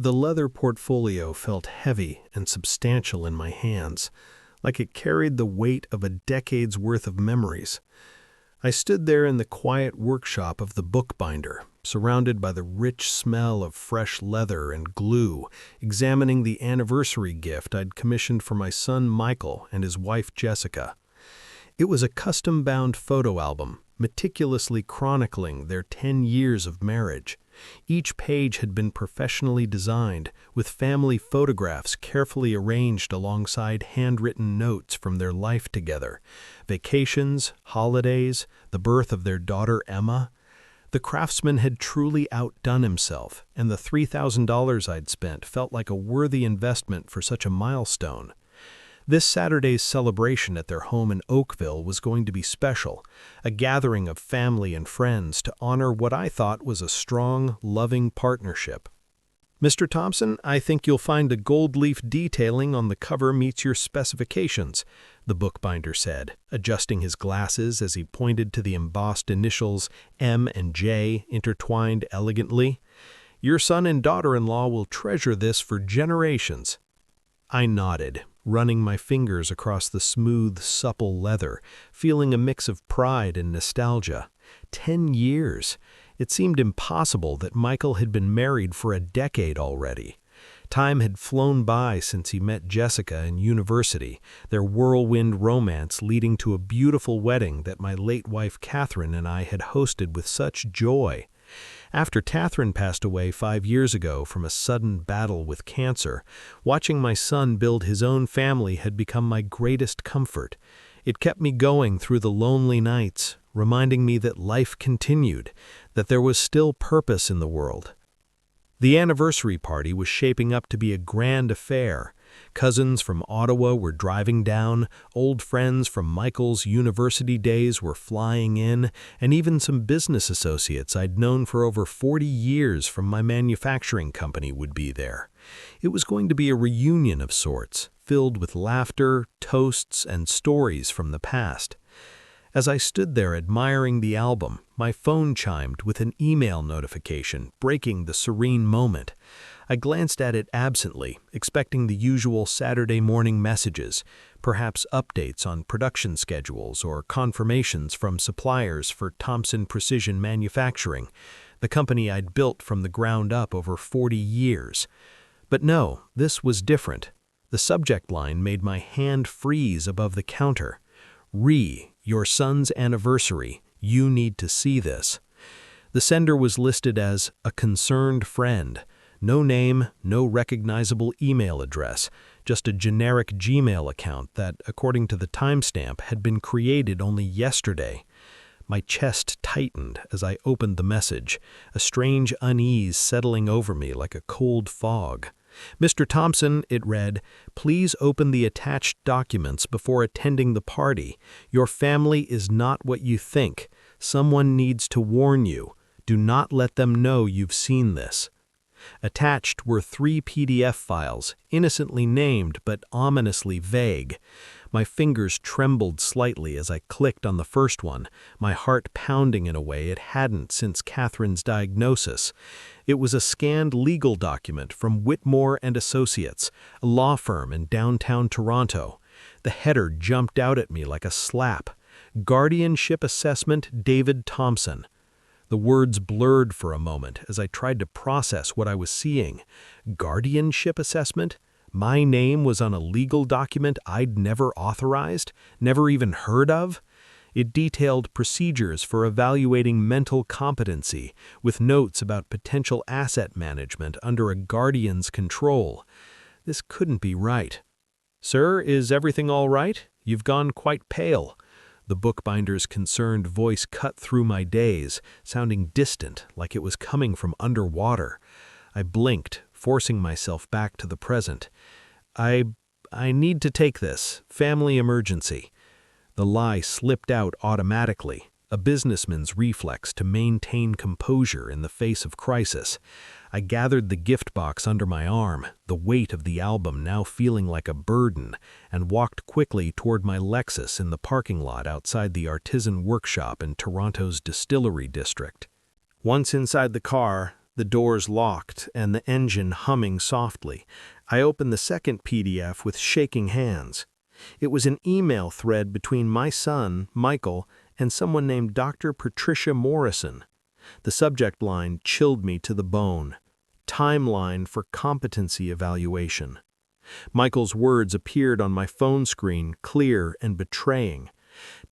The leather portfolio felt heavy and substantial in my hands, like it carried the weight of a decade's worth of memories. I stood there in the quiet workshop of the bookbinder, surrounded by the rich smell of fresh leather and glue, examining the anniversary gift I'd commissioned for my son Michael and his wife Jessica. It was a custom-bound photo album, meticulously chronicling their 10 years of marriage. Each page had been professionally designed, with family photographs carefully arranged alongside handwritten notes from their life together, vacations, holidays, the birth of their daughter Emma. The craftsman had truly outdone himself, and the $3,000 I'd spent felt like a worthy investment for such a milestone. This Saturday's celebration at their home in Oakville was going to be special, a gathering of family and friends to honor what I thought was a strong, loving partnership. "Mr. Thompson, I think you'll find a gold leaf detailing on the cover meets your specifications," the bookbinder said, adjusting his glasses as he pointed to the embossed initials M and J intertwined elegantly. "Your son and daughter-in-law will treasure this for generations." I nodded, running my fingers across the smooth, supple leather, feeling a mix of pride and nostalgia. 10 years! It seemed impossible that Michael had been married for a decade already. Time had flown by since he met Jessica in university, their whirlwind romance leading to a beautiful wedding that my late wife Catherine and I had hosted with such joy. After Catherine passed away 5 years ago from a sudden battle with cancer, watching my son build his own family had become my greatest comfort. It kept me going through the lonely nights, reminding me that life continued, that there was still purpose in the world. The anniversary party was shaping up to be a grand affair. Cousins from Ottawa were driving down, old friends from Michael's university days were flying in, and even some business associates I'd known for over 40 years from my manufacturing company would be there. It was going to be a reunion of sorts, filled with laughter, toasts, and stories from the past. As I stood there admiring the album, my phone chimed with an email notification, breaking the serene moment. I glanced at it absently, expecting the usual Saturday morning messages, perhaps updates on production schedules or confirmations from suppliers for Thompson Precision Manufacturing, the company I'd built from the ground up over 40 years. But no, this was different. The subject line made my hand freeze above the counter. Your son's anniversary. You need to see this. The sender was listed as a concerned friend. No name, no recognizable email address, just a generic Gmail account that, according to the timestamp, had been created only yesterday. My chest tightened as I opened the message, a strange unease settling over me like a cold fog. "Mr. Thompson," it read, "please open the attached documents before attending the party. Your family is not what you think. Someone needs to warn you. Do not let them know you've seen this." Attached were 3 PDF files, innocently named but ominously vague. My fingers trembled slightly as I clicked on the first one, my heart pounding in a way it hadn't since Catherine's diagnosis. It was a scanned legal document from Whitmore and Associates, a law firm in downtown Toronto. The header jumped out at me like a slap. Guardianship Assessment David Thompson. The words blurred for a moment as I tried to process what I was seeing. Guardianship assessment? My name was on a legal document I'd never authorized, never even heard of? It detailed procedures for evaluating mental competency, with notes about potential asset management under a guardian's control. This couldn't be right. "Sir, is everything all right? You've gone quite pale." The bookbinder's concerned voice cut through my daze, sounding distant, like it was coming from underwater. I blinked, forcing myself back to the present. I need to take this. Family emergency." The lie slipped out automatically, a businessman's reflex to maintain composure in the face of crisis. I gathered the gift box under my arm, the weight of the album now feeling like a burden, and walked quickly toward my Lexus in the parking lot outside the artisan workshop in Toronto's distillery district. Once inside the car, the doors locked and the engine humming softly, I opened the second PDF with shaking hands. It was an email thread between my son, Michael, and someone named Dr. Patricia Morrison. The subject line chilled me to the bone. Timeline for competency evaluation. Michael's words appeared on my phone screen, clear and betraying.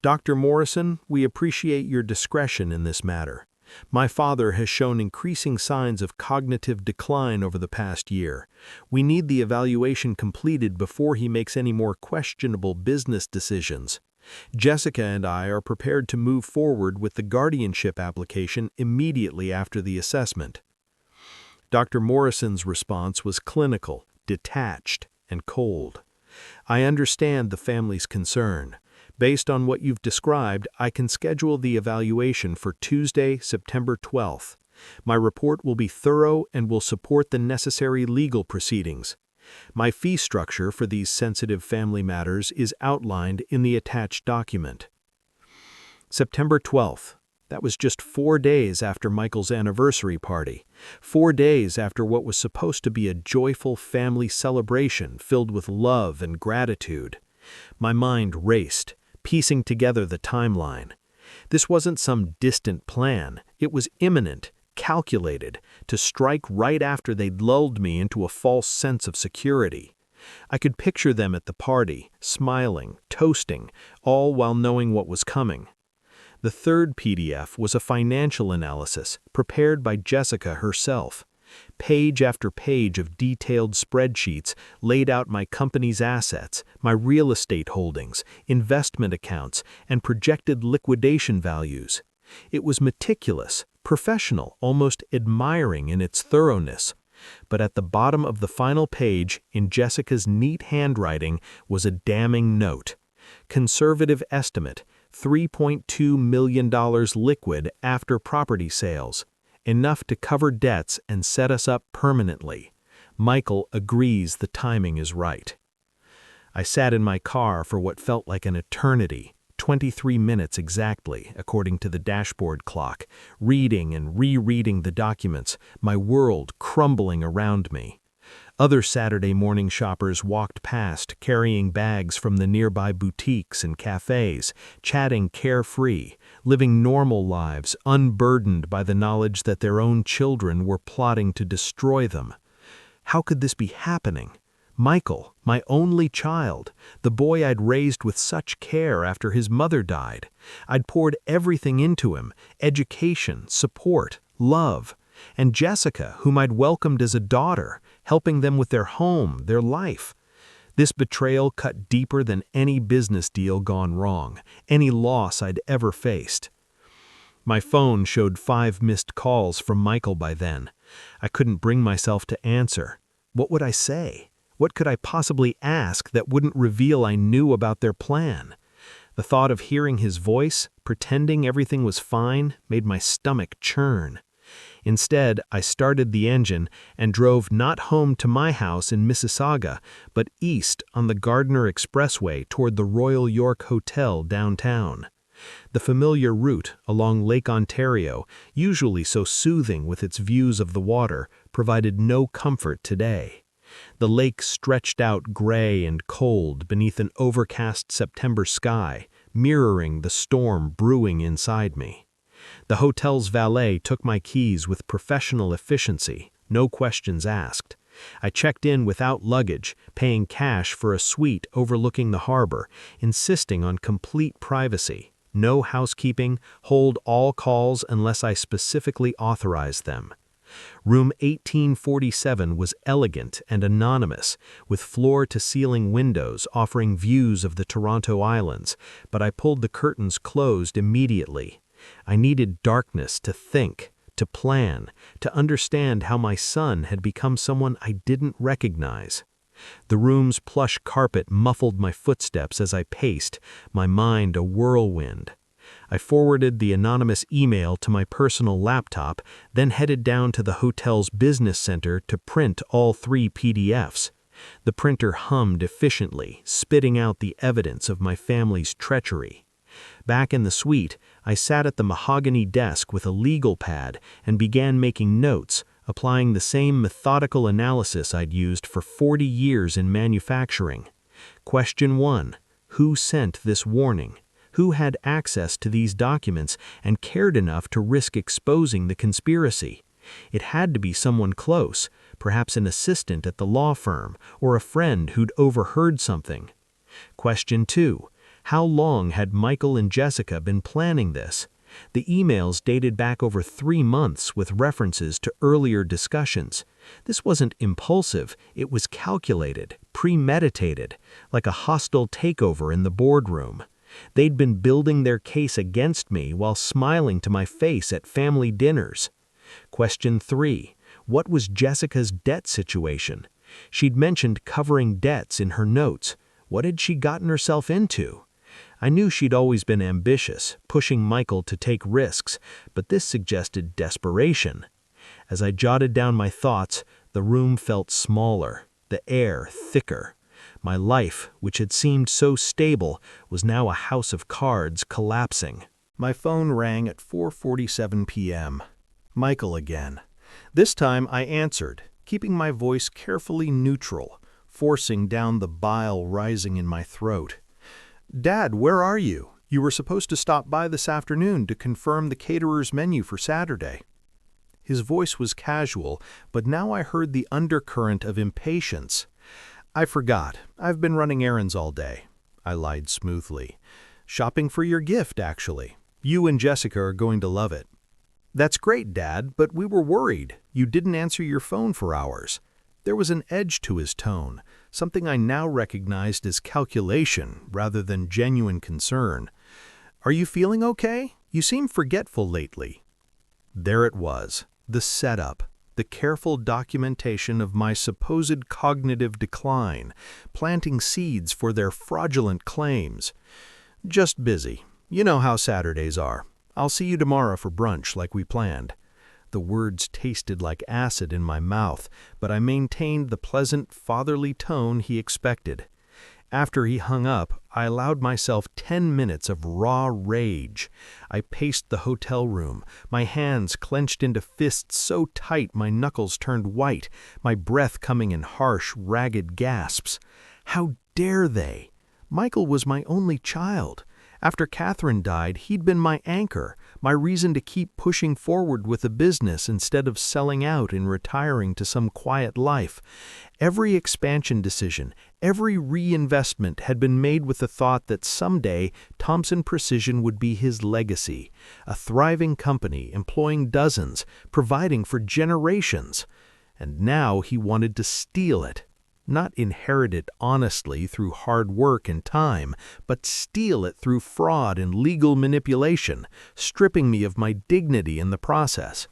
Dr. Morrison, we appreciate your discretion in this matter. My father has shown increasing signs of cognitive decline over the past year. We need the evaluation completed before he makes any more questionable business decisions. Jessica and I are prepared to move forward with the guardianship application immediately after the assessment. Dr. Morrison's response was clinical, detached, and cold. I understand the family's concern. Based on what you've described, I can schedule the evaluation for Tuesday, September 12th. My report will be thorough and will support the necessary legal proceedings. My fee structure for these sensitive family matters is outlined in the attached document. September 12th. That was just 4 days after Michael's anniversary party. 4 days after what was supposed to be a joyful family celebration filled with love and gratitude. My mind raced, piecing together the timeline. This wasn't some distant plan. It was imminent, calculated, to strike right after they'd lulled me into a false sense of security. I could picture them at the party, smiling, toasting, all while knowing what was coming. The third PDF was a financial analysis prepared by Jessica herself. Page after page of detailed spreadsheets laid out my company's assets, my real estate holdings, investment accounts, and projected liquidation values. It was meticulous, professional, almost admiring in its thoroughness. But at the bottom of the final page, in Jessica's neat handwriting, was a damning note. Conservative estimate, $3.2 million liquid after property sales. Enough to cover debts and set us up permanently. Michael agrees the timing is right. I sat in my car for what felt like an eternity, 23 minutes exactly, according to the dashboard clock, reading and rereading the documents, my world crumbling around me. Other Saturday morning shoppers walked past, carrying bags from the nearby boutiques and cafes, chatting carefree, living normal lives, unburdened by the knowledge that their own children were plotting to destroy them. How could this be happening? Michael, my only child, the boy I'd raised with such care after his mother died. I'd poured everything into him, education, support, love. And Jessica, whom I'd welcomed as a daughter, helping them with their home, their life. This betrayal cut deeper than any business deal gone wrong, any loss I'd ever faced. My phone showed 5 missed calls from Michael by then. I couldn't bring myself to answer. What would I say? What could I possibly ask that wouldn't reveal I knew about their plan? The thought of hearing his voice, pretending everything was fine, made my stomach churn. Instead, I started the engine and drove not home to my house in Mississauga, but east on the Gardiner Expressway toward the Royal York Hotel downtown. The familiar route along Lake Ontario, usually so soothing with its views of the water, provided no comfort today. The lake stretched out gray and cold beneath an overcast September sky, mirroring the storm brewing inside me. The hotel's valet took my keys with professional efficiency, no questions asked. I checked in without luggage, paying cash for a suite overlooking the harbor, insisting on complete privacy. No housekeeping, hold all calls unless I specifically authorized them. Room 1847 was elegant and anonymous, with floor-to-ceiling windows offering views of the Toronto Islands, but I pulled the curtains closed immediately. I needed darkness to think, to plan, to understand how my son had become someone I didn't recognize. The room's plush carpet muffled my footsteps as I paced, my mind a whirlwind. I forwarded the anonymous email to my personal laptop, then headed down to the hotel's business center to print all 3 PDFs. The printer hummed efficiently, spitting out the evidence of my family's treachery. Back in the suite, I sat at the mahogany desk with a legal pad and began making notes, applying the same methodical analysis I'd used for 40 years in manufacturing. Question 1. Who sent this warning? Who had access to these documents and cared enough to risk exposing the conspiracy? It had to be someone close, perhaps an assistant at the law firm or a friend who'd overheard something. Question 2. How long had Michael and Jessica been planning this? The emails dated back over 3 months with references to earlier discussions. This wasn't impulsive, it was calculated, premeditated, like a hostile takeover in the boardroom. They'd been building their case against me while smiling to my face at family dinners. Question 3. What was Jessica's debt situation? She'd mentioned covering debts in her notes. What had she gotten herself into? I knew she'd always been ambitious, pushing Michael to take risks, but this suggested desperation. As I jotted down my thoughts, the room felt smaller, the air thicker. My life, which had seemed so stable, was now a house of cards collapsing. My phone rang at 4:47 p.m. Michael again. This time I answered, keeping my voice carefully neutral, forcing down the bile rising in my throat. "Dad, where are you? You were supposed to stop by this afternoon to confirm the caterer's menu for Saturday." His voice was casual, but now I heard the undercurrent of impatience. "I forgot. I've been running errands all day," I lied smoothly. "Shopping for your gift, actually. You and Jessica are going to love it." "That's great, Dad, but we were worried. You didn't answer your phone for hours." There was an edge to his tone, something I now recognized as calculation rather than genuine concern. "Are you feeling okay? You seem forgetful lately." There it was, the setup, the careful documentation of my supposed cognitive decline, planting seeds for their fraudulent claims. "Just busy. You know how Saturdays are. I'll see you tomorrow for brunch like we planned." The words tasted like acid in my mouth, but I maintained the pleasant, fatherly tone he expected. After he hung up, I allowed myself 10 minutes of raw rage. I paced the hotel room, my hands clenched into fists so tight my knuckles turned white, my breath coming in harsh, ragged gasps. How dare they? Michael was my only child. After Catherine died, he'd been my anchor, my reason to keep pushing forward with the business instead of selling out and retiring to some quiet life. Every expansion decision, every reinvestment had been made with the thought that someday Thompson Precision would be his legacy, a thriving company employing dozens, providing for generations. And now he wanted to steal it. Not inherit it honestly through hard work and time, but steal it through fraud and legal manipulation, stripping me of my dignity in the process.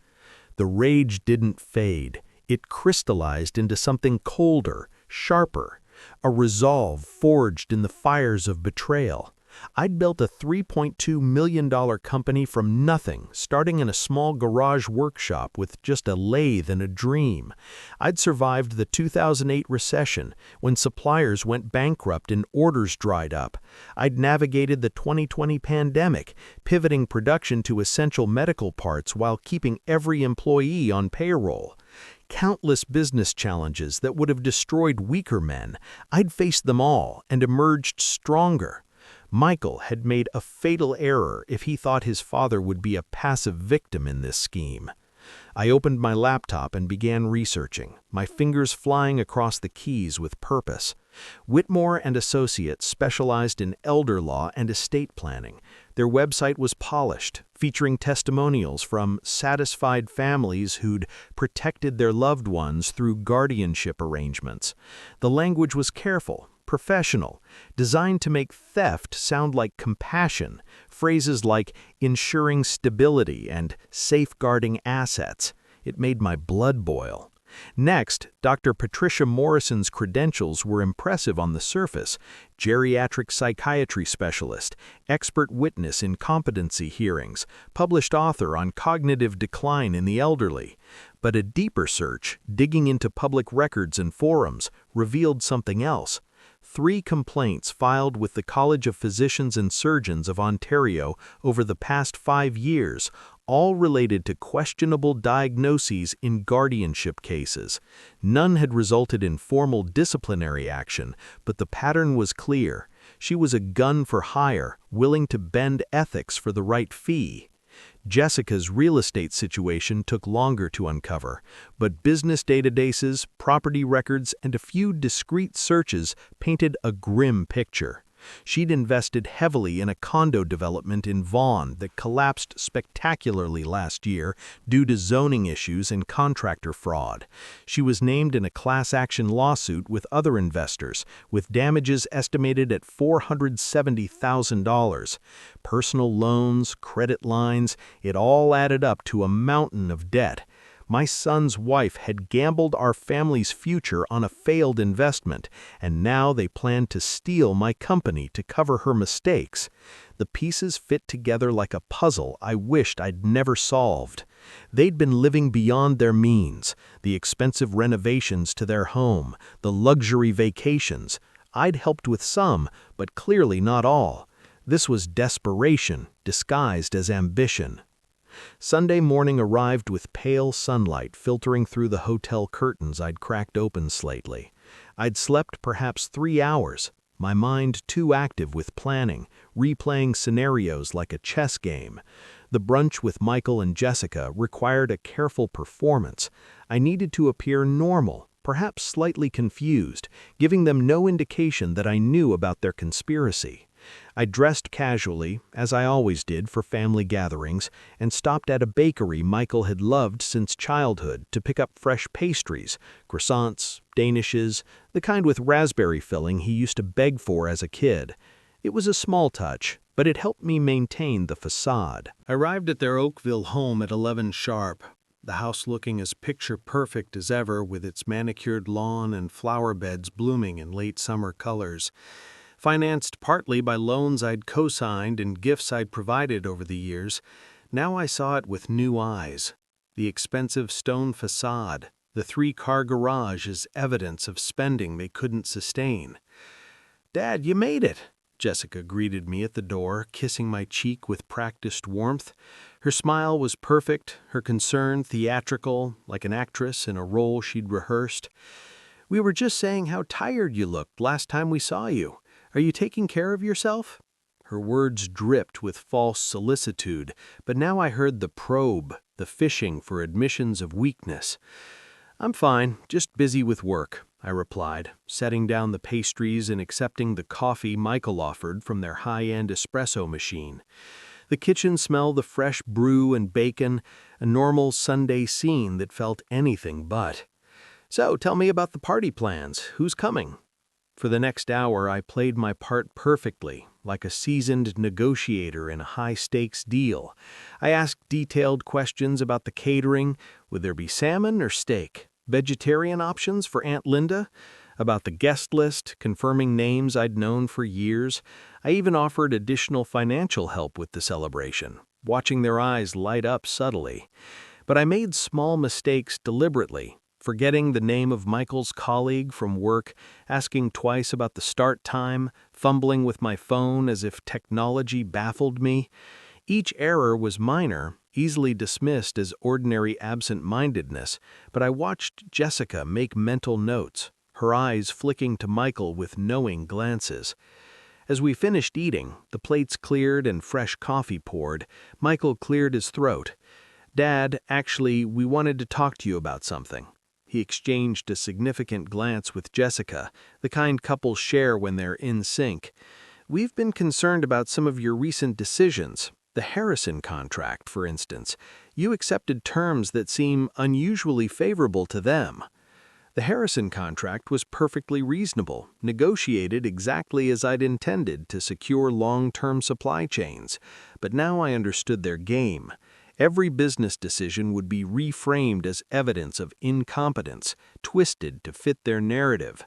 The rage didn't fade. It crystallized into something colder, sharper, a resolve forged in the fires of betrayal. I'd built a $3.2 million company from nothing, starting in a small garage workshop with just a lathe and a dream. I'd survived the 2008 recession, when suppliers went bankrupt and orders dried up. I'd navigated the 2020 pandemic, pivoting production to essential medical parts while keeping every employee on payroll. Countless business challenges that would have destroyed weaker men. I'd faced them all and emerged stronger. Michael had made a fatal error if he thought his father would be a passive victim in this scheme. I opened my laptop and began researching, my fingers flying across the keys with purpose. Whitmore and Associates specialized in elder law and estate planning. Their website was polished, featuring testimonials from satisfied families who'd protected their loved ones through guardianship arrangements. The language was careful, professional, designed to make theft sound like compassion, phrases like ensuring stability and safeguarding assets. It made my blood boil. Next, Dr. Patricia Morrison's credentials were impressive on the surface: geriatric psychiatry specialist, expert witness in competency hearings, published author on cognitive decline in the elderly. But a deeper search, digging into public records and forums, revealed something else. 3 complaints filed with the College of Physicians and Surgeons of Ontario over the past 5 years, all related to questionable diagnoses in guardianship cases. None had resulted in formal disciplinary action, but the pattern was clear. She was a gun for hire, willing to bend ethics for the right fee. Jessica's real estate situation took longer to uncover, but business databases, property records, and a few discreet searches painted a grim picture. She'd invested heavily in a condo development in Vaughan that collapsed spectacularly last year due to zoning issues and contractor fraud. She was named in a class action lawsuit with other investors, with damages estimated at $470,000. Personal loans, credit lines, it all added up to a mountain of debt. My son's wife had gambled our family's future on a failed investment, and now they planned to steal my company to cover her mistakes. The pieces fit together like a puzzle I wished I'd never solved. They'd been living beyond their means, the expensive renovations to their home, the luxury vacations. I'd helped with some, but clearly not all. This was desperation disguised as ambition. Sunday morning arrived with pale sunlight filtering through the hotel curtains I'd cracked open slightly. I'd slept perhaps 3 hours, my mind too active with planning, replaying scenarios like a chess game. The brunch with Michael and Jessica required a careful performance. I needed to appear normal, perhaps slightly confused, giving them no indication that I knew about their conspiracy. I dressed casually, as I always did for family gatherings, and stopped at a bakery Michael had loved since childhood to pick up fresh pastries, croissants, danishes, the kind with raspberry filling he used to beg for as a kid. It was a small touch, but it helped me maintain the facade. I arrived at their Oakville home at 11 sharp, the house looking as picture-perfect as ever with its manicured lawn and flower beds blooming in late summer colors. Financed partly by loans I'd co-signed and gifts I'd provided over the years, now I saw it with new eyes. The expensive stone facade, the 3-car garage as evidence of spending they couldn't sustain. "Dad, you made it!" Jessica greeted me at the door, kissing my cheek with practiced warmth. Her smile was perfect, her concern theatrical, like an actress in a role she'd rehearsed. "We were just saying how tired you looked last time we saw you. Are you taking care of yourself?" Her words dripped with false solicitude, but now I heard the probe, the fishing for admissions of weakness. "I'm fine, just busy with work," I replied, setting down the pastries and accepting the coffee Michael offered from their high-end espresso machine. The kitchen smelled of fresh brew and bacon, a normal Sunday scene that felt anything but. "So, tell me about the party plans. Who's coming?" For the next hour, I played my part perfectly, like a seasoned negotiator in a high-stakes deal. I asked detailed questions about the catering. Would there be salmon or steak? Vegetarian options for Aunt Linda? About the guest list, confirming names I'd known for years. I even offered additional financial help with the celebration, watching their eyes light up subtly. But I made small mistakes deliberately, forgetting the name of Michael's colleague from work, asking twice about the start time, fumbling with my phone as if technology baffled me. Each error was minor, easily dismissed as ordinary absent-mindedness, but I watched Jessica make mental notes, her eyes flicking to Michael with knowing glances. As we finished eating, the plates cleared and fresh coffee poured, Michael cleared his throat. "Dad, actually, we wanted to talk to you about something." He exchanged a significant glance with Jessica, the kind couples share when they're in sync. "We've been concerned about some of your recent decisions. The Harrison contract, for instance. You accepted terms that seem unusually favorable to them." The Harrison contract was perfectly reasonable, negotiated exactly as I'd intended to secure long-term supply chains. But now I understood their game. Every business decision would be reframed as evidence of incompetence, twisted to fit their narrative.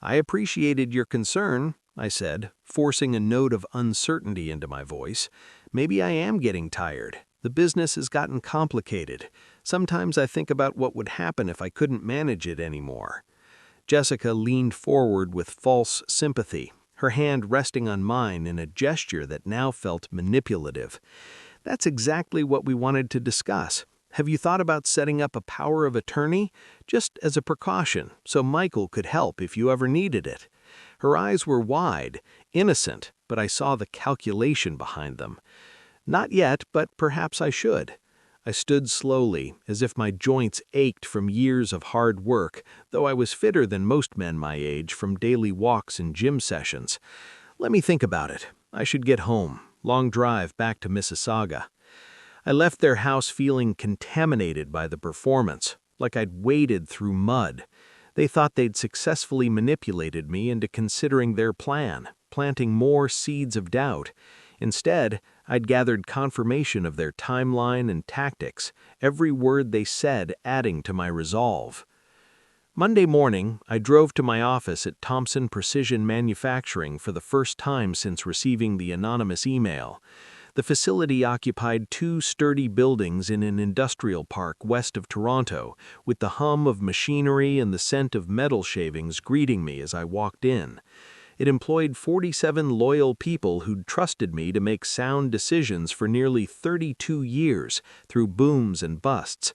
"I appreciated your concern," I said, forcing a note of uncertainty into my voice. "Maybe I am getting tired. The business has gotten complicated. Sometimes I think about what would happen if I couldn't manage it anymore." Jessica leaned forward with false sympathy, her hand resting on mine in a gesture that now felt manipulative. "That's exactly what we wanted to discuss. Have you thought about setting up a power of attorney? Just as a precaution, so Michael could help if you ever needed it." Her eyes were wide, innocent, but I saw the calculation behind them. "Not yet, but perhaps I should." I stood slowly, as if my joints ached from years of hard work, though I was fitter than most men my age from daily walks and gym sessions. "Let me think about it. I should get home. Long drive back to Mississauga." I left their house feeling contaminated by the performance, like I'd waded through mud. They thought they'd successfully manipulated me into considering their plan, planting more seeds of doubt. Instead, I'd gathered confirmation of their timeline and tactics, every word they said adding to my resolve. Monday morning, I drove to my office at Thompson Precision Manufacturing for the first time since receiving the anonymous email. The facility occupied 2 sturdy buildings in an industrial park west of Toronto, with the hum of machinery and the scent of metal shavings greeting me as I walked in. It employed 47 loyal people who'd trusted me to make sound decisions for nearly 32 years, through booms and busts.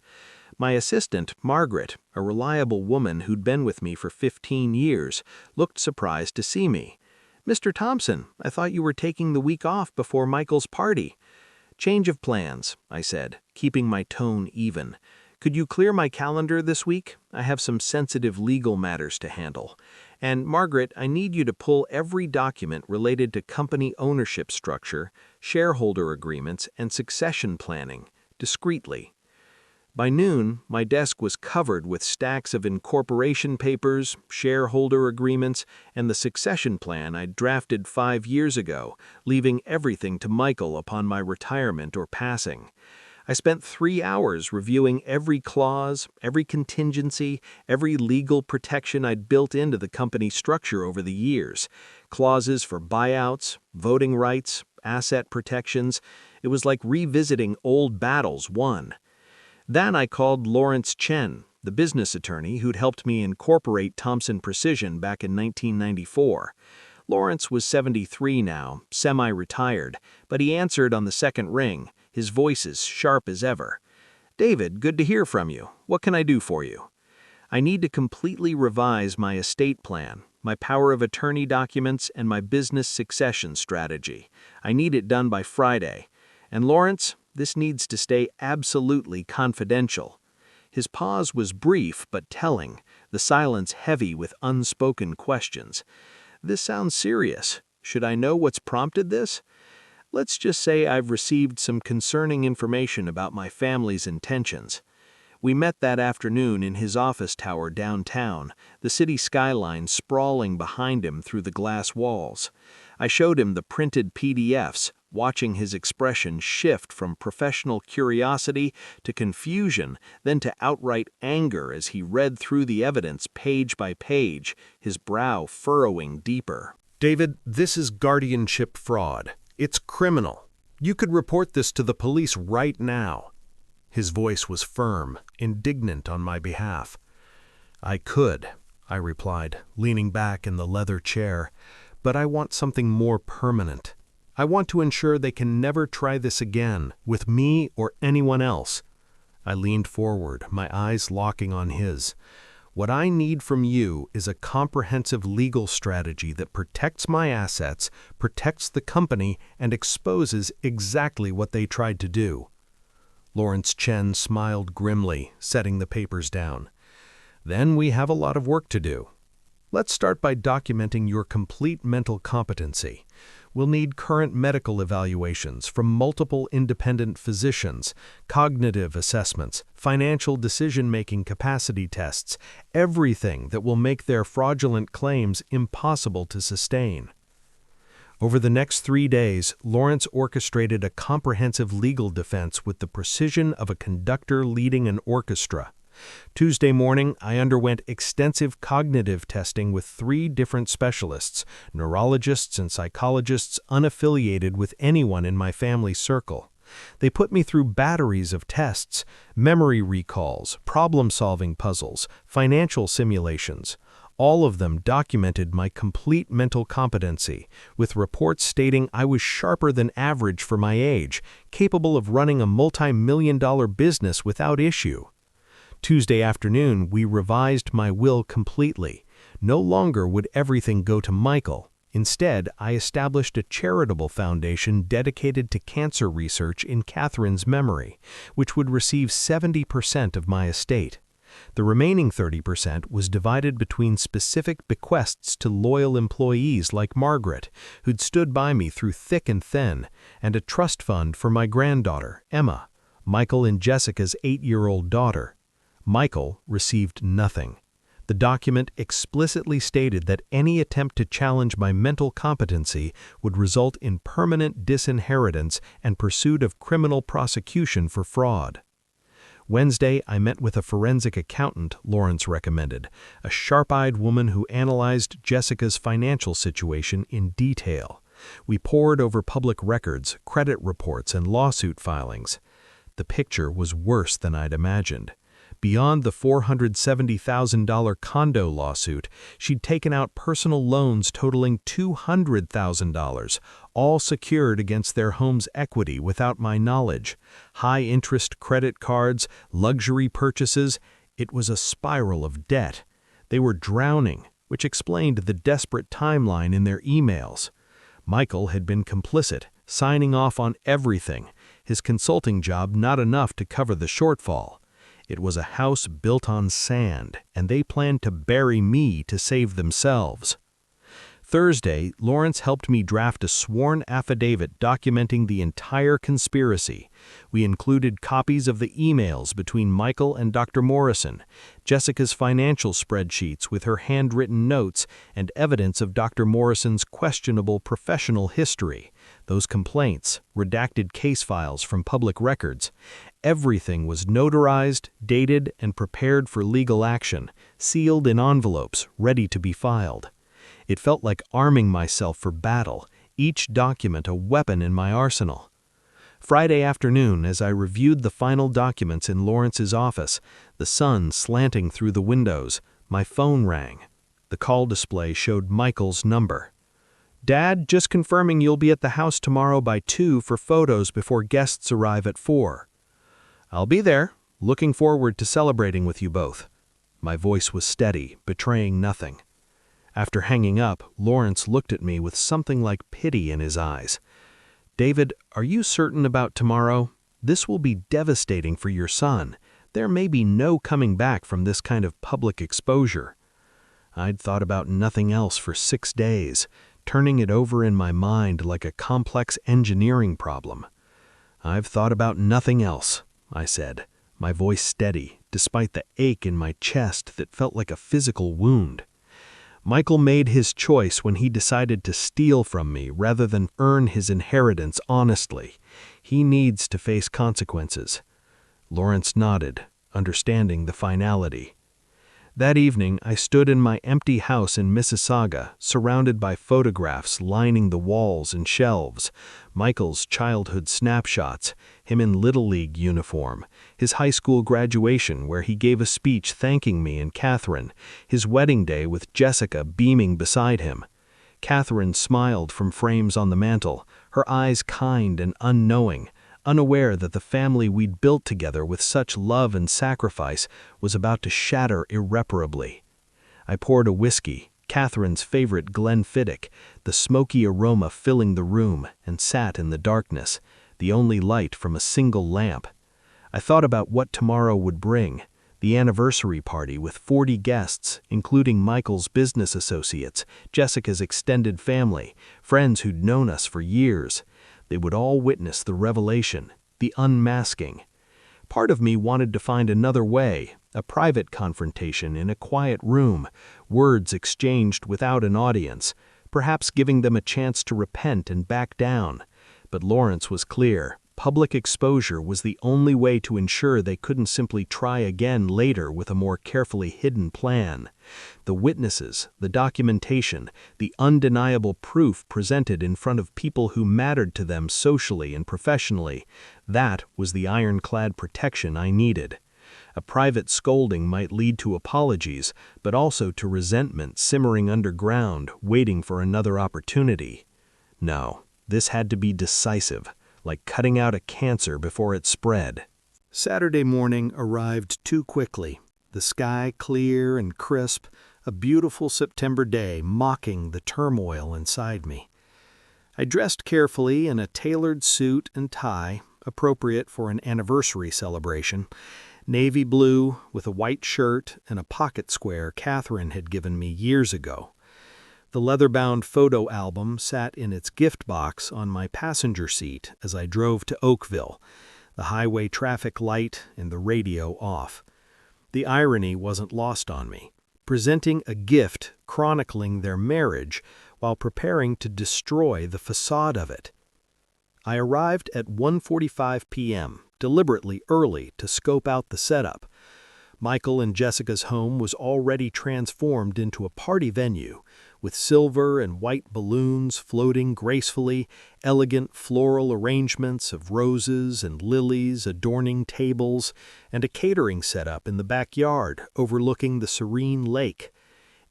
My assistant, Margaret, a reliable woman who'd been with me for 15 years, looked surprised to see me. "Mr. Thompson, I thought you were taking the week off before Michael's party." "Change of plans," I said, keeping my tone even. "Could you clear my calendar this week? I have some sensitive legal matters to handle. And Margaret, I need you to pull every document related to company ownership structure, shareholder agreements, and succession planning, discreetly." By noon, my desk was covered with stacks of incorporation papers, shareholder agreements, and the succession plan I'd drafted 5 years ago, leaving everything to Michael upon my retirement or passing. I spent 3 hours reviewing every clause, every contingency, every legal protection I'd built into the company structure over the years. Clauses for buyouts, voting rights, asset protections. It was like revisiting old battles won. Then I called Lawrence Chen, the business attorney who'd helped me incorporate Thompson Precision back in 1994. Lawrence was 73 now, semi-retired, but he answered on the second ring, his voice as sharp as ever. "David, good to hear from you. What can I do for you?" "I need to completely revise my estate plan, my power of attorney documents, and my business succession strategy. I need it done by Friday. And Lawrence, this needs to stay absolutely confidential." His pause was brief but telling, the silence heavy with unspoken questions. "This sounds serious. Should I know what's prompted this?" "Let's just say I've received some concerning information about my family's intentions." We met that afternoon in his office tower downtown, the city skyline sprawling behind him through the glass walls. I showed him the printed PDFs, watching his expression shift from professional curiosity to confusion, then to outright anger as he read through the evidence page by page, his brow furrowing deeper. "David, this is guardianship fraud. It's criminal. You could report this to the police right now." His voice was firm, indignant on my behalf. "I could," I replied, leaning back in the leather chair, "but I want something more permanent. I want to ensure they can never try this again, with me or anyone else." I leaned forward, my eyes locking on his. "What I need from you is a comprehensive legal strategy that protects my assets, protects the company, and exposes exactly what they tried to do." Lawrence Chen smiled grimly, setting the papers down. "Then we have a lot of work to do. Let's start by documenting your complete mental competency. We'll need current medical evaluations from multiple independent physicians, cognitive assessments, financial decision-making capacity tests, everything that will make their fraudulent claims impossible to sustain." Over the next 3 days, Lawrence orchestrated a comprehensive legal defense with the precision of a conductor leading an orchestra. Tuesday morning, I underwent extensive cognitive testing with 3 different specialists, neurologists and psychologists unaffiliated with anyone in my family circle. They put me through batteries of tests, memory recalls, problem-solving puzzles, financial simulations, All of them documented my complete mental competency, with reports stating I was sharper than average for my age, capable of running a multi-million-dollar business without issue. Tuesday afternoon, we revised my will completely. No longer would everything go to Michael. Instead, I established a charitable foundation dedicated to cancer research in Catherine's memory, which would receive 70% of my estate. The remaining 30% was divided between specific bequests to loyal employees like Margaret, who'd stood by me through thick and thin, and a trust fund for my granddaughter, Emma, Michael and Jessica's 8-year-old daughter. Michael received nothing. The document explicitly stated that any attempt to challenge my mental competency would result in permanent disinheritance and pursuit of criminal prosecution for fraud. Wednesday, I met with a forensic accountant Lawrence recommended, a sharp-eyed woman who analyzed Jessica's financial situation in detail. We pored over public records, credit reports, and lawsuit filings. The picture was worse than I'd imagined. Beyond the $470,000 condo lawsuit, she'd taken out personal loans totaling $200,000, all secured against their home's equity without my knowledge. High-interest credit cards, luxury purchases. It was a spiral of debt. They were drowning, which explained the desperate timeline in their emails. Michael had been complicit, signing off on everything, his consulting job not enough to cover the shortfall. It was a house built on sand, and they planned to bury me to save themselves. Thursday, Lawrence helped me draft a sworn affidavit documenting the entire conspiracy. We included copies of the emails between Michael and Dr. Morrison, Jessica's financial spreadsheets with her handwritten notes, and evidence of Dr. Morrison's questionable professional history, those complaints, redacted case files from public records. Everything was notarized, dated, and prepared for legal action, sealed in envelopes, ready to be filed. It felt like arming myself for battle, each document a weapon in my arsenal. Friday afternoon, as I reviewed the final documents in Lawrence's office, the sun slanting through the windows, my phone rang. The call display showed Michael's number. "Dad, just confirming you'll be at the house tomorrow by 2 for photos before guests arrive at 4. "I'll be there. Looking forward to celebrating with you both." My voice was steady, betraying nothing. After hanging up, Lawrence looked at me with something like pity in his eyes. "David, are you certain about tomorrow? This will be devastating for your son. There may be no coming back from this kind of public exposure." I'd thought about nothing else for 6 days, turning it over in my mind like a complex engineering problem. "I've thought about nothing else," I said, my voice steady, despite the ache in my chest that felt like a physical wound. Michael made his choice when he decided to steal from me rather than earn his inheritance honestly. He needs to face consequences. Lawrence nodded, understanding the finality. That evening, I stood in my empty house in Mississauga, surrounded by photographs lining the walls and shelves, Michael's childhood snapshots, him in Little League uniform, his high school graduation where he gave a speech thanking me and Catherine, his wedding day with Jessica beaming beside him. Catherine smiled from frames on the mantel, her eyes kind and unknowing, unaware that the family we'd built together with such love and sacrifice was about to shatter irreparably. I poured a whiskey, Catherine's favorite Glenfiddich, the smoky aroma filling the room, and sat in the darkness, the only light from a single lamp. I thought about what tomorrow would bring, the anniversary party with 40 guests, including Michael's business associates, Jessica's extended family, friends who'd known us for years. They would all witness the revelation, the unmasking. Part of me wanted to find another way, a private confrontation in a quiet room, words exchanged without an audience, perhaps giving them a chance to repent and back down. But Lawrence was clear. Public exposure was the only way to ensure they couldn't simply try again later with a more carefully hidden plan. The witnesses, the documentation, the undeniable proof presented in front of people who mattered to them socially and professionally, that was the ironclad protection I needed. A private scolding might lead to apologies, but also to resentment simmering underground, waiting for another opportunity. No, this had to be decisive, like cutting out a cancer before it spread. Saturday morning arrived too quickly. The sky clear and crisp, a beautiful September day mocking the turmoil inside me. I dressed carefully in a tailored suit and tie, appropriate for an anniversary celebration, navy blue with a white shirt and a pocket square Catherine had given me years ago. The leather-bound photo album sat in its gift box on my passenger seat as I drove to Oakville, the highway traffic light and the radio off. The irony wasn't lost on me. Presenting a gift chronicling their marriage while preparing to destroy the facade of it. I arrived at 1:45 p.m., deliberately early to scope out the setup. Michael and Jessica's home was already transformed into a party venue, with silver and white balloons floating gracefully, elegant floral arrangements of roses and lilies adorning tables, and a catering setup in the backyard overlooking the serene lake.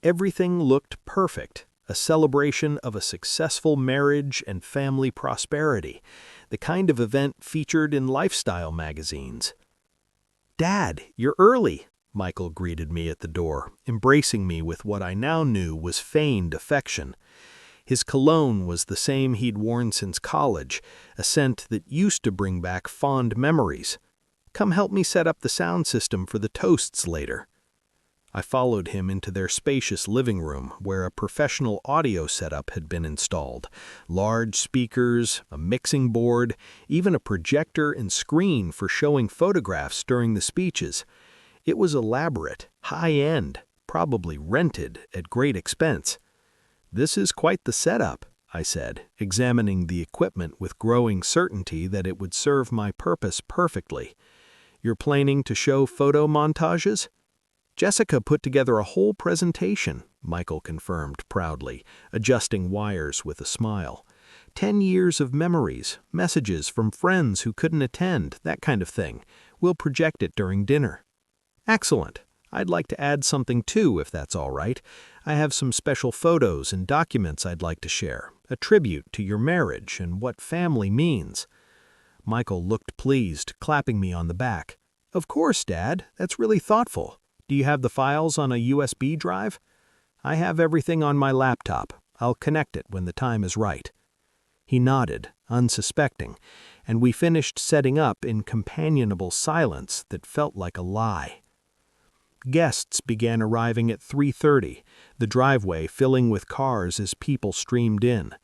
Everything looked perfect, a celebration of a successful marriage and family prosperity, the kind of event featured in lifestyle magazines. "Dad, you're early," Michael greeted me at the door, embracing me with what I now knew was feigned affection. His cologne was the same he'd worn since college, a scent that used to bring back fond memories. "Come help me set up the sound system for the toasts later." I followed him into their spacious living room, where a professional audio setup had been installed. Large speakers, a mixing board, even a projector and screen for showing photographs during the speeches. It was elaborate, high-end, probably rented at great expense. "This is quite the setup," I said, examining the equipment with growing certainty that it would serve my purpose perfectly. "You're planning to show photo montages?" "Jessica put together a whole presentation," Michael confirmed proudly, adjusting wires with a smile. 10 years of memories, messages from friends who couldn't attend, that kind of thing. We'll project it during dinner." "Excellent. I'd like to add something too, if that's all right. I have some special photos and documents I'd like to share, a tribute to your marriage and what family means." Michael looked pleased, clapping me on the back. "Of course, Dad. That's really thoughtful. Do you have the files on a USB drive?" "I have everything on my laptop. I'll connect it when the time is right." He nodded, unsuspecting, and we finished setting up in companionable silence that felt like a lie. Guests began arriving at 3:30, the driveway filling with cars as people streamed in.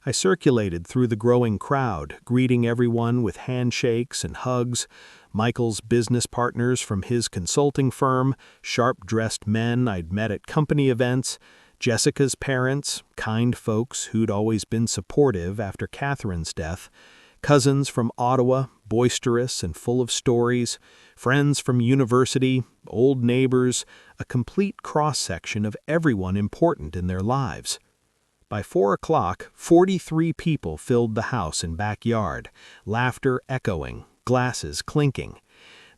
I circulated through the growing crowd, greeting everyone with handshakes and hugs. Michael's business partners from his consulting firm, sharp-dressed men I'd met at company events, Jessica's parents, kind folks who'd always been supportive after Catherine's death, cousins from Ottawa, boisterous and full of stories, friends from university, old neighbors, a complete cross-section of everyone important in their lives. By 4 o'clock, 43 people filled the house and backyard, laughter echoing, glasses clinking.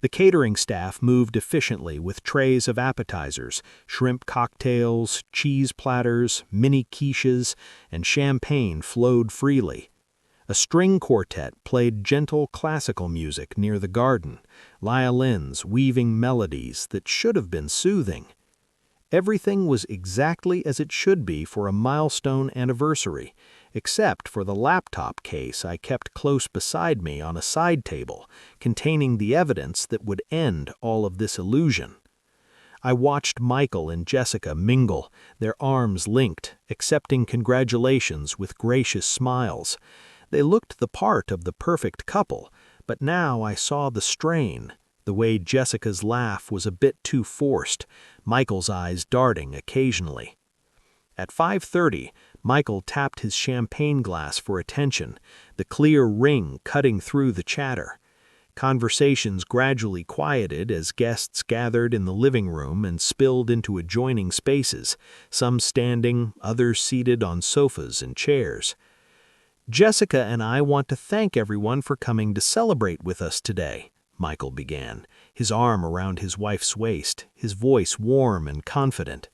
The catering staff moved efficiently with trays of appetizers, shrimp cocktails, cheese platters, mini quiches, and champagne flowed freely. A string quartet played gentle classical music near the garden, violins weaving melodies that should have been soothing. Everything was exactly as it should be for a milestone anniversary, except for the laptop case I kept close beside me on a side table, containing the evidence that would end all of this illusion. I watched Michael and Jessica mingle, their arms linked, accepting congratulations with gracious smiles. They looked the part of the perfect couple, but now I saw the strain. The way Jessica's laugh was a bit too forced, Michael's eyes darting occasionally. At 5:30, Michael tapped his champagne glass for attention, the clear ring cutting through the chatter. Conversations gradually quieted as guests gathered in the living room and spilled into adjoining spaces, some standing, others seated on sofas and chairs. "Jessica and I want to thank everyone for coming to celebrate with us today," Michael began, his arm around his wife's waist, his voice warm and confident.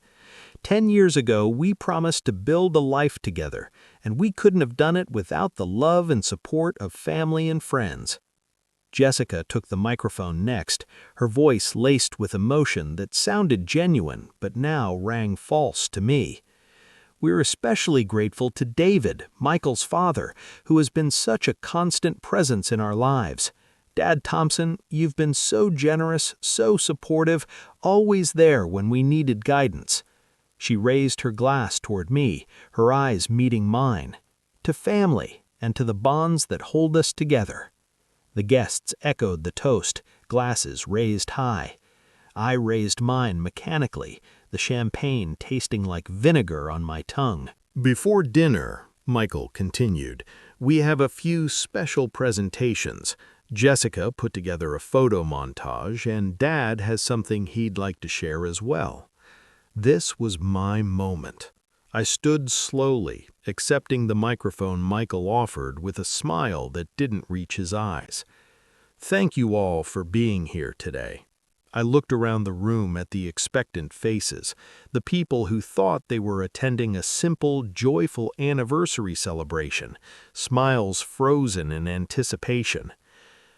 10 years ago, we promised to build a life together, and we couldn't have done it without the love and support of family and friends. Jessica took the microphone next, her voice laced with emotion that sounded genuine but now rang false to me. We're especially grateful to David, Michael's father, who has been such a constant presence in our lives. Dad Thompson, you've been so generous, so supportive, always there when we needed guidance. She raised her glass toward me, her eyes meeting mine. To family, and to the bonds that hold us together. The guests echoed the toast, glasses raised high. I raised mine mechanically, the champagne tasting like vinegar on my tongue. Before dinner, Michael continued, we have a few special presentations. Jessica put together a photo montage, and Dad has something he'd like to share as well. This was my moment. I stood slowly, accepting the microphone Michael offered with a smile that didn't reach his eyes. Thank you all for being here today. I looked around the room at the expectant faces, the people who thought they were attending a simple, joyful anniversary celebration, smiles frozen in anticipation.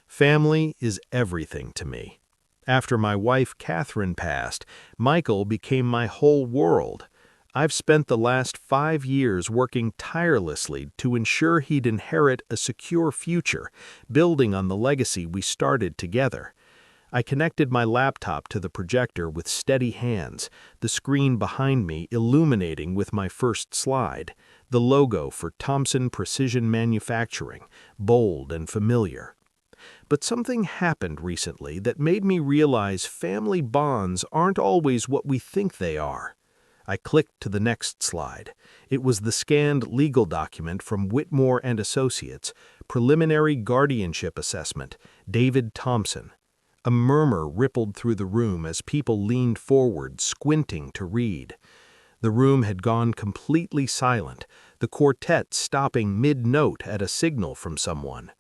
Family is everything to me. After my wife Catherine passed, Michael became my whole world. I've spent the last 5 years working tirelessly to ensure he'd inherit a secure future, building on the legacy we started together. I connected my laptop to the projector with steady hands, the screen behind me illuminating with my first slide, the logo for Thompson Precision Manufacturing, bold and familiar. But something happened recently that made me realize family bonds aren't always what we think they are. I clicked to the next slide. It was the scanned legal document from Whitmore and Associates, Preliminary Guardianship Assessment, David Thompson. A murmur rippled through the room as people leaned forward, squinting to read. The room had gone completely silent, the quartet stopping mid-note at a signal from someone.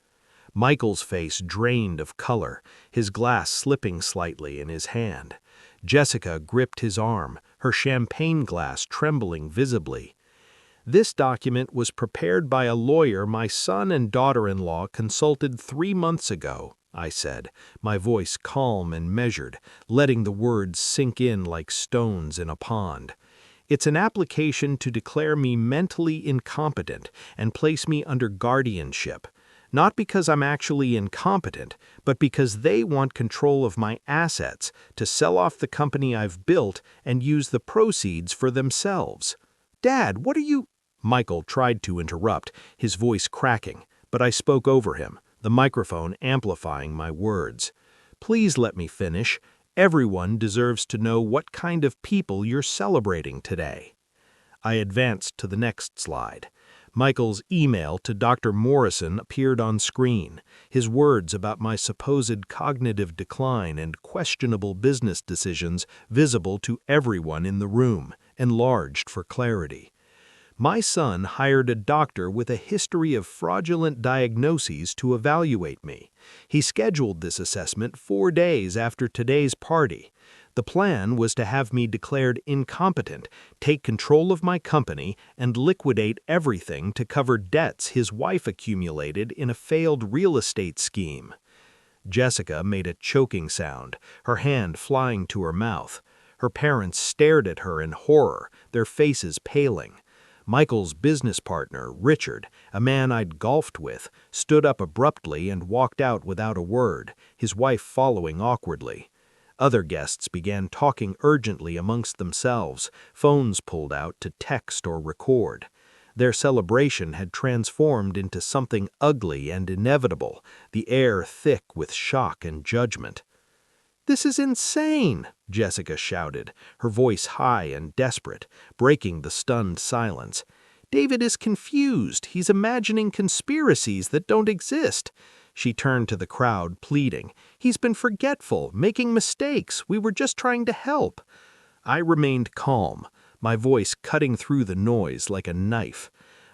Michael's face drained of color, his glass slipping slightly in his hand. Jessica gripped his arm, her champagne glass trembling visibly. This document was prepared by a lawyer my son and daughter-in-law consulted 3 months ago, I said, my voice calm and measured, letting the words sink in like stones in a pond. It's an application to declare me mentally incompetent and place me under guardianship. Not because I'm actually incompetent, but because they want control of my assets to sell off the company I've built and use the proceeds for themselves. Dad, what are you— Michael tried to interrupt, his voice cracking, but I spoke over him, the microphone amplifying my words. Please let me finish. Everyone deserves to know what kind of people you're celebrating today. I advanced to the next slide. Michael's email to Dr. Morrison appeared on screen, his words about my supposed cognitive decline and questionable business decisions visible to everyone in the room, enlarged for clarity. My son hired a doctor with a history of fraudulent diagnoses to evaluate me. He scheduled this assessment 4 days after today's party. The plan was to have me declared incompetent, take control of my company, and liquidate everything to cover debts his wife accumulated in a failed real estate scheme. Jessica made a choking sound, her hand flying to her mouth. Her parents stared at her in horror, their faces paling. Michael's business partner, Richard, a man I'd golfed with, stood up abruptly and walked out without a word, his wife following awkwardly. Other guests began talking urgently amongst themselves, phones pulled out to text or record. Their celebration had transformed into something ugly and inevitable, the air thick with shock and judgment. "This is insane!" Jessica shouted, her voice high and desperate, breaking the stunned silence. "David is confused. He's imagining conspiracies that don't exist." She turned to the crowd, pleading. "He's been forgetful, making mistakes. We were just trying to help." I remained calm, my voice cutting through the noise like a knife.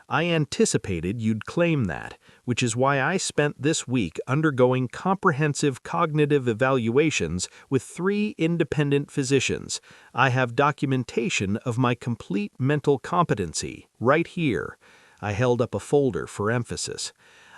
I anticipated you'd claim that, which is why I spent this week undergoing comprehensive cognitive evaluations with 3 independent physicians. I have documentation of my complete mental competency right here. I held up a folder for emphasis.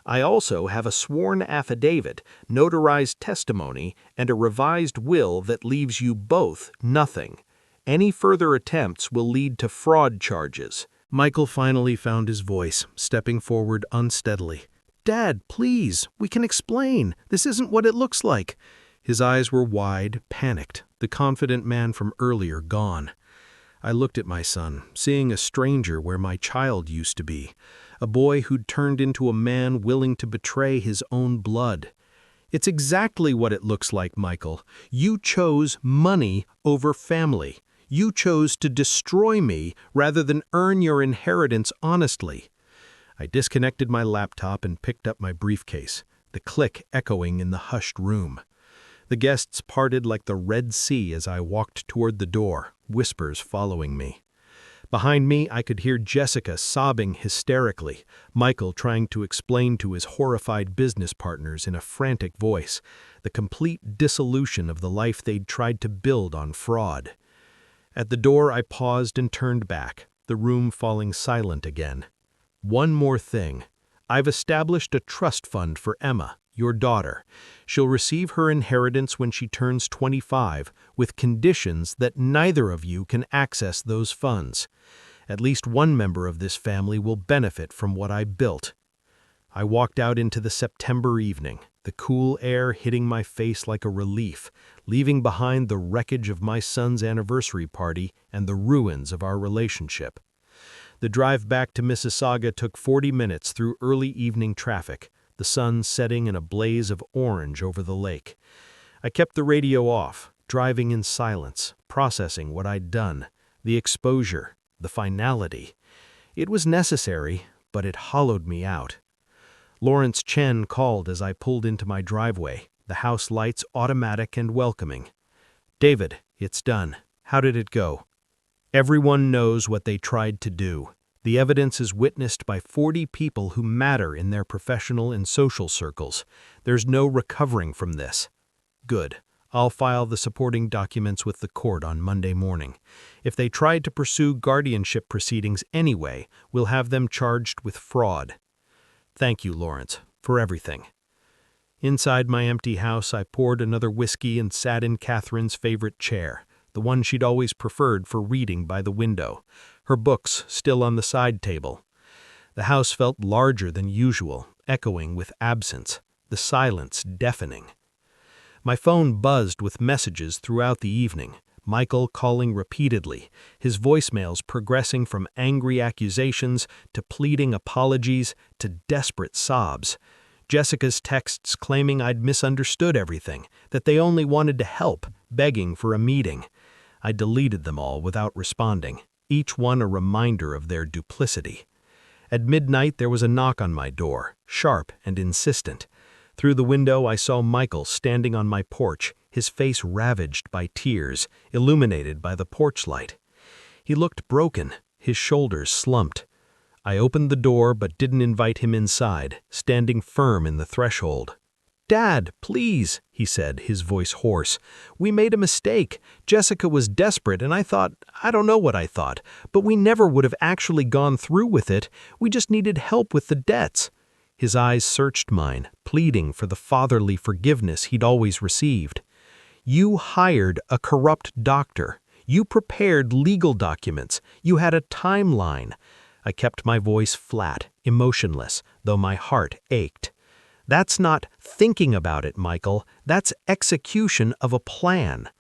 I also have a sworn affidavit, notarized testimony, and a revised will that leaves you both nothing. Any further attempts will lead to fraud charges. Michael finally found his voice, stepping forward unsteadily. "Dad, please, we can explain. This isn't what it looks like." His eyes were wide, panicked, the confident man from earlier gone. I looked at my son, seeing a stranger where my child used to be, a boy who'd turned into a man willing to betray his own blood. "It's exactly what it looks like, Michael. You chose money over family. You chose to destroy me rather than earn your inheritance honestly." I disconnected my laptop and picked up my briefcase, the click echoing in the hushed room. The guests parted like the Red Sea as I walked toward the door, whispers following me. Behind me, I could hear Jessica sobbing hysterically, Michael trying to explain to his horrified business partners in a frantic voice the complete dissolution of the life they'd tried to build on fraud. At the door, I paused and turned back, the room falling silent again. "One more thing. I've established a trust fund for Emma, your daughter. She'll receive her inheritance when she turns 25, with conditions that neither of you can access those funds. At least one member of this family will benefit from what I built." I walked out into the September evening, the cool air hitting my face like a relief, leaving behind the wreckage of my son's anniversary party and the ruins of our relationship. The drive back to Mississauga took 40 minutes through early evening traffic, the sun setting in a blaze of orange over the lake. I kept the radio off, driving in silence, processing what I'd done, the exposure, the finality. It was necessary, but it hollowed me out. Lawrence Chen called as I pulled into my driveway, the house lights automatic and welcoming. "David, it's done. How did it go?" "Everyone knows what they tried to do. The evidence is witnessed by 40 people who matter in their professional and social circles. There's no recovering from this." "Good. I'll file the supporting documents with the court on Monday morning. If they tried to pursue guardianship proceedings anyway, we'll have them charged with fraud." "Thank you, Lawrence, for everything." Inside my empty house, I poured another whiskey and sat in Catherine's favorite chair, the one she'd always preferred for reading by the window, her books still on the side table. The house felt larger than usual, echoing with absence, the silence deafening. My phone buzzed with messages throughout the evening, Michael calling repeatedly, his voicemails progressing from angry accusations to pleading apologies to desperate sobs. Jessica's texts claiming I'd misunderstood everything, that they only wanted to help, begging for a meeting. I deleted them all without responding, each one a reminder of their duplicity. At midnight there was a knock on my door, sharp and insistent. Through the window I saw Michael standing on my porch, his face ravaged by tears, illuminated by the porch light. He looked broken, his shoulders slumped. I opened the door but didn't invite him inside, standing firm in the threshold. "Dad, please," he said, his voice hoarse. "We made a mistake. Jessica was desperate and I don't know what I thought, but we never would have actually gone through with it. We just needed help with the debts." His eyes searched mine, pleading for the fatherly forgiveness he'd always received. "You hired a corrupt doctor. You prepared legal documents. You had a timeline." I kept my voice flat, emotionless, though my heart ached. "That's not thinking about it, Michael. That's execution of a plan.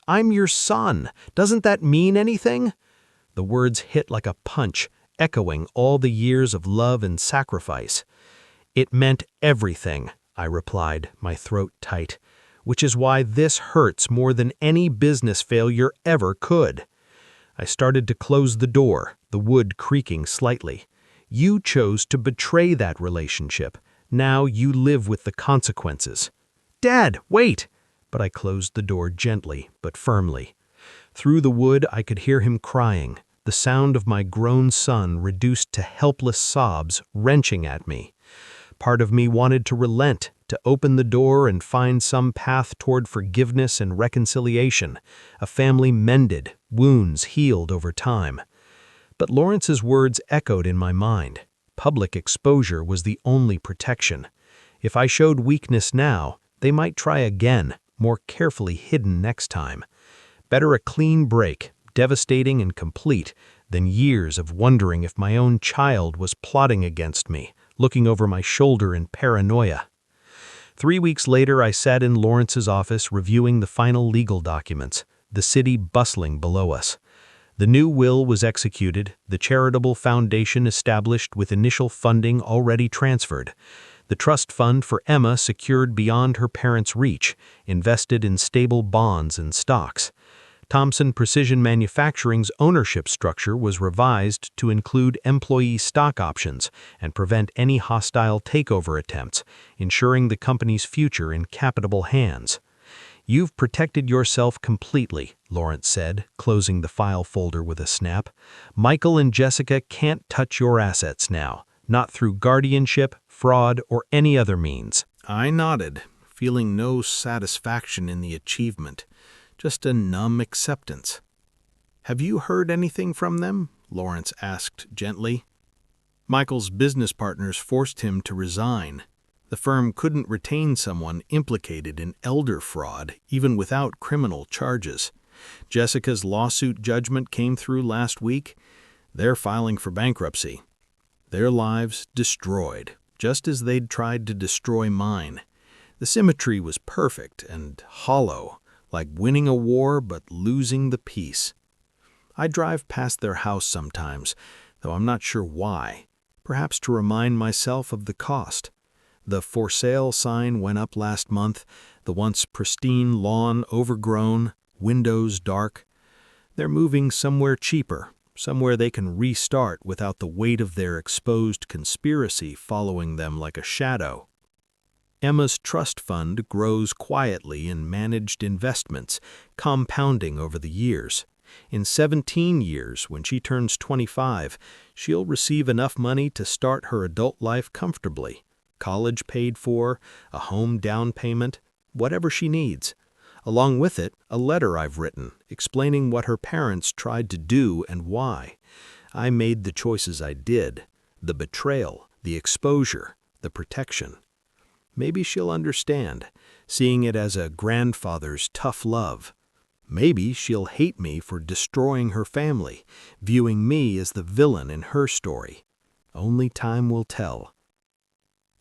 I'm your son. Doesn't that mean anything?" The words hit like a punch, echoing all the years of love and sacrifice. "It meant everything," I replied, my throat tight, "which is why this hurts more than any business failure ever could." I started to close the door, the wood creaking slightly. "You chose to betray that relationship. Now you live with the consequences." "Dad, wait!" But I closed the door gently but firmly. Through the wood I could hear him crying, the sound of my grown son reduced to helpless sobs wrenching at me. Part of me wanted to relent, to open the door and find some path toward forgiveness and reconciliation, a family mended, wounds healed over time. But Lawrence's words echoed in my mind. Public exposure was the only protection. If I showed weakness now, they might try again, more carefully hidden next time. Better a clean break, devastating and complete, than years of wondering if my own child was plotting against me, looking over my shoulder in paranoia. 3 weeks later, I sat in Lawrence's office reviewing the final legal documents, the city bustling below us. The new will was executed, the charitable foundation established with initial funding already transferred, the trust fund for Emma secured beyond her parents' reach, invested in stable bonds and stocks. Thompson Precision Manufacturing's ownership structure was revised to include employee stock options and prevent any hostile takeover attempts, ensuring the company's future in capable hands. "You've protected yourself completely," Lawrence said, closing the file folder with a snap. "Michael and Jessica can't touch your assets now, not through guardianship, fraud, or any other means." I nodded, feeling no satisfaction in the achievement, just a numb acceptance. "Have you heard anything from them?" Lawrence asked gently. Michael's business partners forced him to resign. The firm couldn't retain someone implicated in elder fraud, even without criminal charges. Jessica's lawsuit judgment came through last week. They're filing for bankruptcy. Their lives destroyed, just as they'd tried to destroy mine. The symmetry was perfect and hollow, like winning a war but losing the peace. I drive past their house sometimes, though I'm not sure why. Perhaps to remind myself of the cost. The for sale sign went up last month, the once pristine lawn overgrown, windows dark. They're moving somewhere cheaper, somewhere they can restart without the weight of their exposed conspiracy following them like a shadow. Emma's trust fund grows quietly in managed investments, compounding over the years. In 17 years, when she turns 25, she'll receive enough money to start her adult life comfortably. College paid for, a home down payment, whatever she needs. Along with it, a letter I've written, explaining what her parents tried to do and why. I made the choices I did, the betrayal, the exposure, the protection. Maybe she'll understand, seeing it as a grandfather's tough love. Maybe she'll hate me for destroying her family, viewing me as the villain in her story. Only time will tell.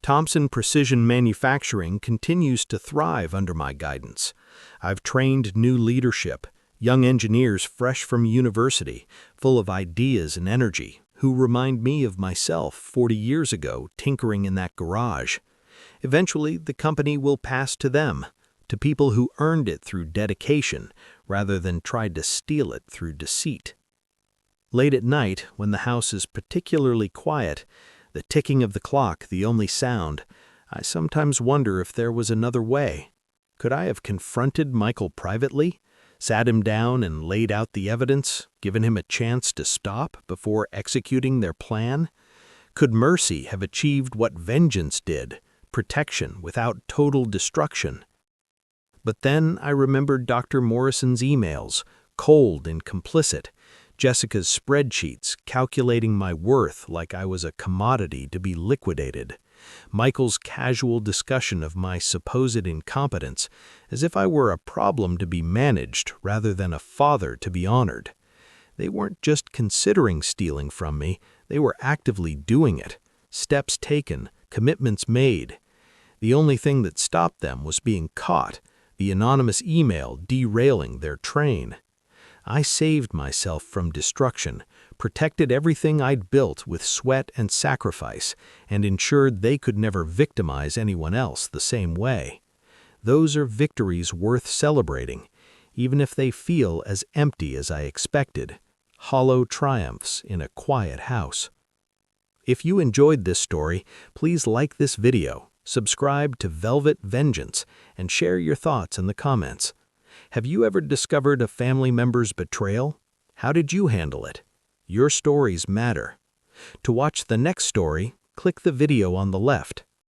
Thompson Precision Manufacturing continues to thrive under my guidance. I've trained new leadership, young engineers fresh from university, full of ideas and energy, who remind me of myself 40 years ago tinkering in that garage. Eventually, the company will pass to them, to people who earned it through dedication rather than tried to steal it through deceit. Late at night, when the house is particularly quiet, the ticking of the clock the only sound, I sometimes wonder if there was another way. Could I have confronted Michael privately, sat him down and laid out the evidence, given him a chance to stop before executing their plan? Could mercy have achieved what vengeance did, protection without total destruction? But then I remembered Dr. Morrison's emails, cold and complicit, Jessica's spreadsheets calculating my worth like I was a commodity to be liquidated, Michael's casual discussion of my supposed incompetence, as if I were a problem to be managed rather than a father to be honored. They weren't just considering stealing from me, they were actively doing it. Steps taken, commitments made. The only thing that stopped them was being caught, the anonymous email derailing their train. I saved myself from destruction, protected everything I'd built with sweat and sacrifice, and ensured they could never victimize anyone else the same way. Those are victories worth celebrating, even if they feel as empty as I expected, hollow triumphs in a quiet house. If you enjoyed this story, please like this video, subscribe to Velvet Vengeance, and share your thoughts in the comments. Have you ever discovered a family member's betrayal? How did you handle it? Your stories matter. To watch the next story, click the video on the left.